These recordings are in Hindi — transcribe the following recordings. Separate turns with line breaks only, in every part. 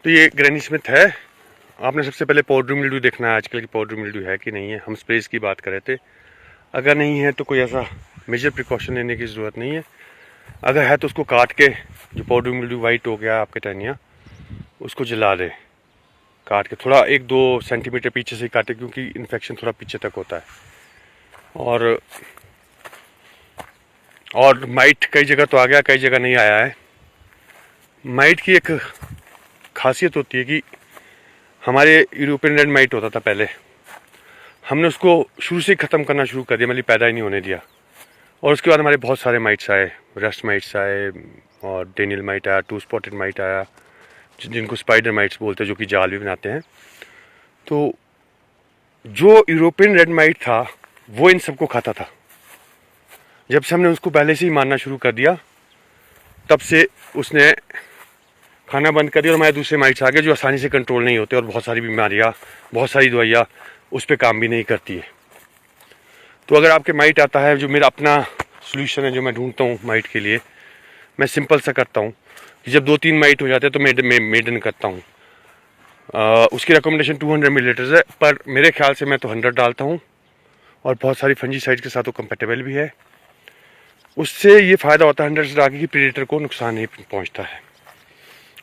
तो ये ग्रैनी स्मिथ है। आपने सबसे पहले पाउडर मिल्ड्यू देखना है आजकल की पाउडर मिल्ड्यू है कि नहीं है। हम स्प्रेज की बात कर रहे थे। अगर नहीं है तो कोई ऐसा मेजर प्रिकॉशन लेने की ज़रूरत नहीं है। अगर है तो उसको काट के, जो पाउडर मिल्ड्यू वाइट हो गया आपके टहनिया, उसको जला दें। काट के थोड़ा 1-2 सेंटीमीटर पीछे से काटे, क्योंकि इन्फेक्शन थोड़ा पीछे तक होता है। और माइट कई जगह तो आ गया, कई जगह नहीं आया है। माइट की एक खासियत होती है कि हमारे यूरोपियन रेड माइट होता था पहले, हमने उसको शुरू से ही ख़त्म करना शुरू कर दिया, मतलब पैदा ही नहीं होने दिया। और उसके बाद हमारे बहुत सारे माइट्स आए, रस्ट माइट्स आए और डेनियल माइट आया, 2 स्पॉटेड माइट आया, जिनको स्पाइडर माइट्स बोलते हैं, जो कि जाल भी बनाते हैं। तो जो यूरोपियन रेड माइट था वो इन सबको खाता था। जब से हमने उसको पहले से ही मारना शुरू कर दिया, तब से उसने खाना बंद कर दिया और हमारे दूसरे माइट्स आ गए जो आसानी से कंट्रोल नहीं होते, और बहुत सारी बीमारियाँ, बहुत सारी दवाइयाँ उस पर काम भी नहीं करती है। तो अगर आपके माइट आता है, जो मेरा अपना सोल्यूशन है जो मैं ढूंढता हूँ माइट के लिए, मैं सिंपल सा करता हूँ कि जब 2-3 माइट हो जाते हैं तो मैं मेडन करता हूँ। उसकी रिकमेंडेशन 200 मिलीलीटर है, पर मेरे ख्याल से मैं तो 100 डालता हूँ, और बहुत सारी फंजीसाइड के साथ वो कंपेटेबल भी है। उससे ये फ़ायदा होता है 100 से आगे की प्रेडेटर को नुकसान नहीं पहुँचता है,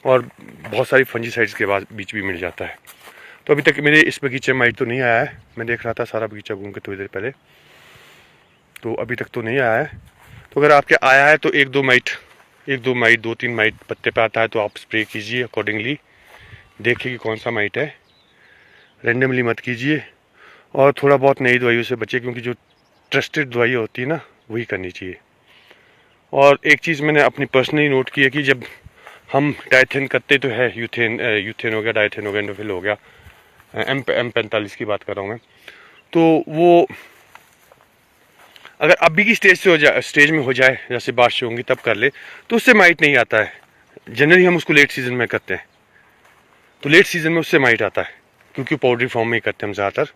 और बहुत सारी फंजीसाइड्स के बाद बीच भी मिल जाता है। तो अभी तक मेरे इस बगीचे में माइट तो नहीं आया है। मैं देख रहा था सारा बगीचा घूम के थोड़ी देर पहले, तो अभी तक तो नहीं आया है। तो अगर आपके आया है तो 1-2 माइट, 2-3 माइट पत्ते पे आता है तो आप स्प्रे कीजिए अकॉर्डिंगली। देखिए कि कौन सा माइट है, रेंडमली मत कीजिए। और थोड़ा बहुत नई दवाइयों से बचिए, क्योंकि जो ट्रस्टेड दवाई होती है ना, वही करनी चाहिए। और एक चीज़ मैंने अपनी पर्सनली नोट की है कि जब हम डाइथेन करते तो है, यूथेन हो गया, डाइथेन हो गया, एंडोफिल हो गया, M45 की बात कर रहा हूँ मैं, तो वो अगर अभी की स्टेज में हो जाए, जैसे बारिश होंगी तब कर ले, तो उससे माइट नहीं आता है। जनरली हम उसको लेट सीजन में करते हैं, तो लेट सीजन में उससे माइट आता है, क्योंकि पाउडरी फॉर्म में ही करते हैं हम ज़्यादातर।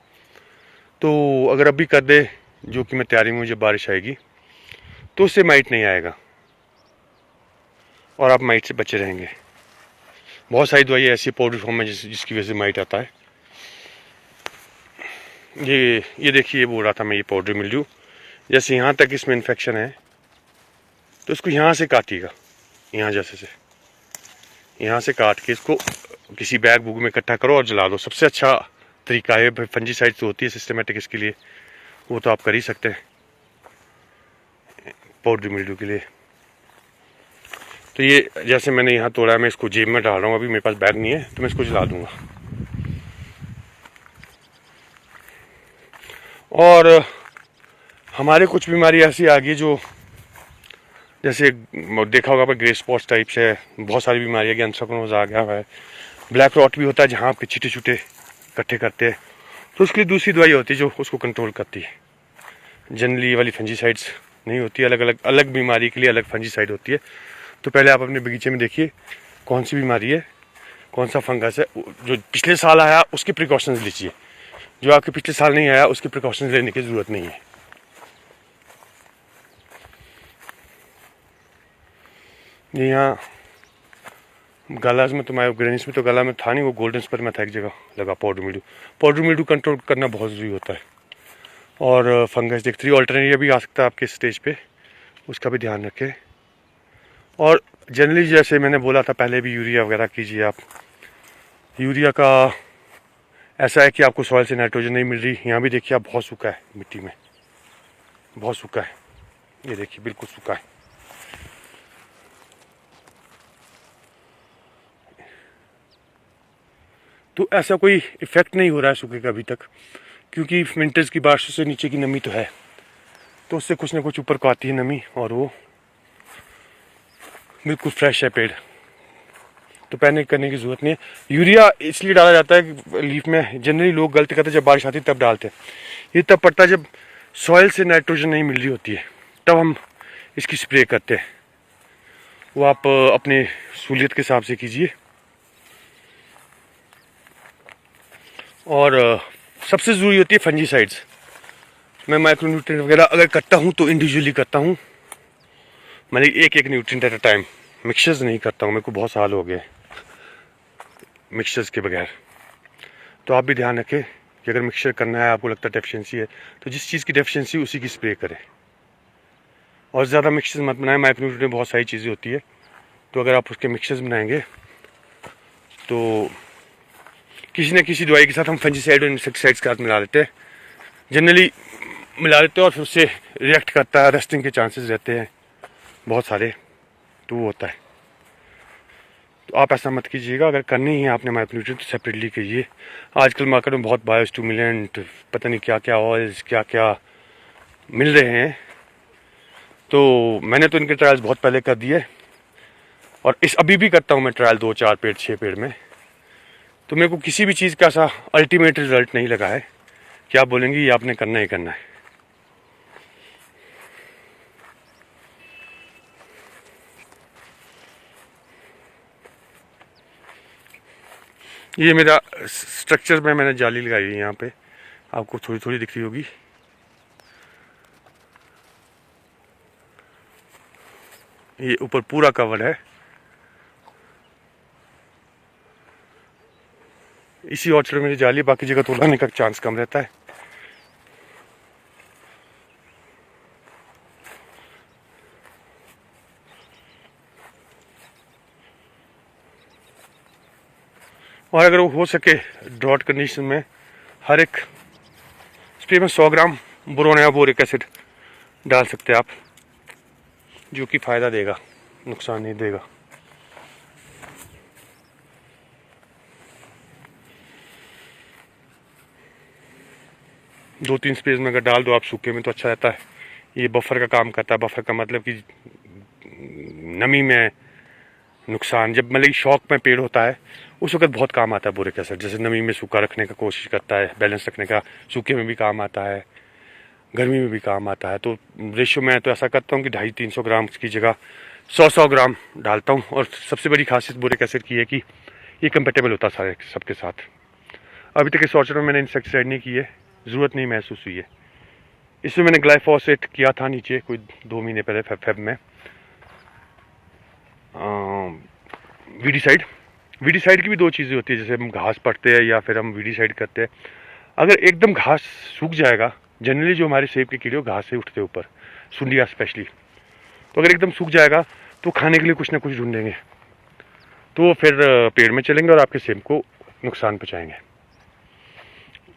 तो अगर अभी कर दे, जो कि मैं तैयारी में, जब बारिश आएगी तो उससे माइट नहीं आएगा और आप माइट से बचे रहेंगे। बहुत सारी दवाई ऐसी पाउडरी फॉर्म में जिसकी वजह से माइट आता है। ये देखिए, ये बोल रहा था मैं, ये पाउडरी मिल्ड्यू, जैसे यहाँ तक इसमें इन्फेक्शन है तो इसको यहाँ से काटिएगा, यहाँ जैसे से यहाँ से काट के इसको किसी बैग बुग में इकट्ठा करो और जला दो। सबसे अच्छा तरीका है। फंजीसाइड तो होती है सिस्टमेटिक इसके लिए, वो तो आप कर ही सकते हैं पाउडरी मिल्ड्यू के लिए। तो ये जैसे मैंने यहाँ तोड़ा है, मैं इसको जेब में डाल रहा हूँ, अभी मेरे पास बैग नहीं है तो मैं इसको जला दूँगा। और हमारे कुछ बीमारी ऐसी आ गई जो, जैसे देखा होगा ग्रे स्पॉट्स टाइप से, बहुत सारी बीमारियाँ, गैंथ्राक्नोज आ गया है, ब्लैक रॉट भी होता है जहाँ आपके छींटे छूटे इकट्ठे करते हैं, तो उसके लिए दूसरी दवाई होती है जो उसको कंट्रोल करती है। जनरली वाली फंजीसाइड्स नहीं होती, अलग बीमारी के लिए अलग फंजीसाइड होती है। तो पहले आप अपने बगीचे में देखिए कौन सी बीमारी है, कौन सा फंगस है, जो पिछले साल आया उसके प्रिकॉशंस लीजिए, जो आपके पिछले साल नहीं आया उसके प्रिकॉशंस लेने की ज़रूरत नहीं है। जी हाँ, गालाज में तो मैं ग्रेनिस में तो गला में था नहीं, वो गोल्डन स्पर में था एक जगह लगा पाउडर मिल्ड्यू कंट्रोल करना बहुत ज़रूरी होता है। और फंगस देख 3 ऑल्टरनेटिव भी आ सकता है आपके स्टेज पे, उसका भी ध्यान रखें। और जनरली जैसे मैंने बोला था पहले भी, यूरिया वगैरह कीजिए आप। यूरिया का ऐसा है कि आपको सॉइल से नाइट्रोजन नहीं मिल रही। यहाँ भी देखिए आप, बहुत सूखा है मिट्टी में, बहुत सूखा है, ये देखिए बिल्कुल सूखा है। तो ऐसा कोई इफेक्ट नहीं हो रहा है सूखे का अभी तक, क्योंकि विंटर्स की बारिशों से नीचे की नमी तो है, तो उससे कुछ ना कुछ ऊपर को आती है नमी, और वो बिल्कुल फ्रेश है पेड़। तो पैनिक करने की ज़रूरत नहीं है। यूरिया इसलिए डाला जाता है कि लीफ में जनरली लोग गलती करते हैं, जब बारिश आती है तब डालते हैं। ये तब पड़ता है जब सॉइल से नाइट्रोजन नहीं मिल रही होती है, तब हम इसकी स्प्रे करते हैं। वो आप अपने सहूलियत के हिसाब से कीजिए। और सबसे ज़रूरी होती है फंजीसाइड्स। मैं माइक्रोन्यूट्रिएंट वगैरह अगर करता हूँ तो इंडिविजुअली करता हूँ, मैंने एक nutrient at a time, mixtures नहीं करता हूँ। मेरे को बहुत साल हो गए, मिक्सचर्स के बगैर। तो आप भी ध्यान रखें कि अगर मिक्सचर करना है, आपको लगता है डेफिशिएंसी है, तो जिस चीज़ की डेफिशिएंसी उसी की स्प्रे करें। और ज़्यादा मिक्सचर्स मत बनाएं। माइक्रोन्यूट्रिएंट में बहुत सारी चीज़ें होती है, तो अगर आप उसके मिक्सचर्स बनाएंगे तो किसी न किसी दवाई के साथ हम फंजीसाइड और इंसेक्टिसाइड्स के साथ मिला लेते हैं, जनरली मिला लेते हैं, और फिर उससे रिएक्ट करता है, रेस्टिंग के चांसेस रहते हैं बहुत सारे, तो वो होता है। तो आप ऐसा मत कीजिएगा। अगर करनी ही है आपने माइक्रोन्यूट्रिएंट तो सेपरेटली कीजिए। आजकल मार्केट में बहुत बायोस्टिमुलेंट, पता नहीं क्या क्या ऑयल्स, क्या क्या मिल रहे हैं, तो मैंने तो इनके ट्रायल्स बहुत पहले कर दिए, और इस अभी भी करता हूँ मैं ट्रायल 2, 4 पेड़, 6 पेड़ में। तो मेरे को किसी भी चीज़ का ऐसा अल्टीमेट रिजल्ट नहीं लगा है कि आप बोलेंगे ये आपने करना ही करना है। ये मेरा स्ट्रक्चर में मैंने जाली लगाई है, यहाँ पे आपको थोड़ी थोड़ी दिख रही होगी। ये ऊपर पूरा कवर है। इसी ऑर्चर्ड में मेरी जाली, बाकी जगह तो उड़ाने का चांस कम रहता है। और अगर वो हो सके ड्रॉट कंडीशन में हर एक स्प्रे में 100 ग्राम बोरोन या बोरिक एसिड डाल सकते हैं आप, जो कि फ़ायदा देगा, नुकसान नहीं देगा। दो तीन स्प्रेज में अगर डाल दो आप सूखे में तो अच्छा रहता है। ये बफर का काम करता है। बफर का मतलब कि नमी में नुकसान, जब मतलब शौक में पेड़ होता है उस वक्त बहुत काम आता है बोरिक एसिड। जैसे नमी में सूखा रखने का कोशिश करता है, बैलेंस रखने का, सूखे में भी काम आता है, गर्मी में भी काम आता है। तो रेशो में तो ऐसा करता हूँ कि 250-300 ग्राम की जगह 100-100 ग्राम डालता हूँ। और सबसे बड़ी खासियत बोरिक एसिड की है कि ये कंपेटेबल होता है सारे सबके साथ। अभी तक इस ऑर्चर्ड में मैंने इंसेक्टिसाइड नहीं की है, ज़रूरत नहीं महसूस हुई है। इसमें मैंने ग्लाइफोसेट किया था नीचे कोई 2 महीने पहले, फेब में। वीडीसाइड की भी 2 चीज़ें होती है, जैसे हम घास पड़ते हैं या फिर हम वीडीसाइड करते हैं। अगर एकदम घास सूख जाएगा, जनरली जो हमारे सेब के कीड़े हो घास से उठते हैं ऊपर, सुंडिया स्पेशली, तो अगर एकदम सूख जाएगा तो खाने के लिए कुछ ना कुछ ढूंढेंगे, तो वो फिर पेड़ में चलेंगे और आपके सेब को नुकसान पहुँचाएंगे।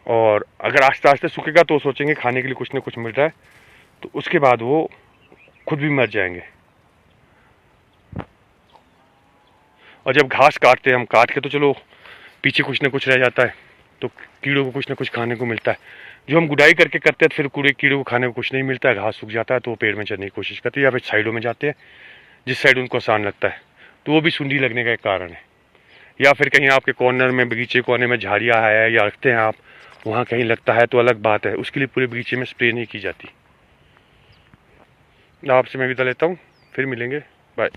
और अगर आस्ते आस्ते सूखेगा तो सोचेंगे खाने के लिए कुछ ना कुछ मिल रहा है, तो उसके बाद वो खुद भी मर जाएंगे। और जब घास काटते हैं हम, काट के तो चलो पीछे कुछ ना कुछ रह जाता है, तो कीड़ों को कुछ ना कुछ खाने को मिलता है। जो हम गुडाई करके करते हैं तो फिर पूरे कीड़ों को खाने को कुछ नहीं मिलता है, घास सूख जाता है, तो वो पेड़ में चढ़ने की कोशिश करते हैं या फिर साइडों में जाते हैं जिस साइड उनको आसान लगता है, तो वो भी सुंडी लगने का एक कारण है। या फिर कहीं आपके कॉर्नर में, बगीचे कोने में झाड़ियाँ है या रखते हैं आप, वहाँ कहीं लगता है तो अलग बात है, उसके लिए पूरे बगीचे में स्प्रे नहीं की जाती। आपसे मैं विदा लेता हूँ, फिर मिलेंगे, बाय।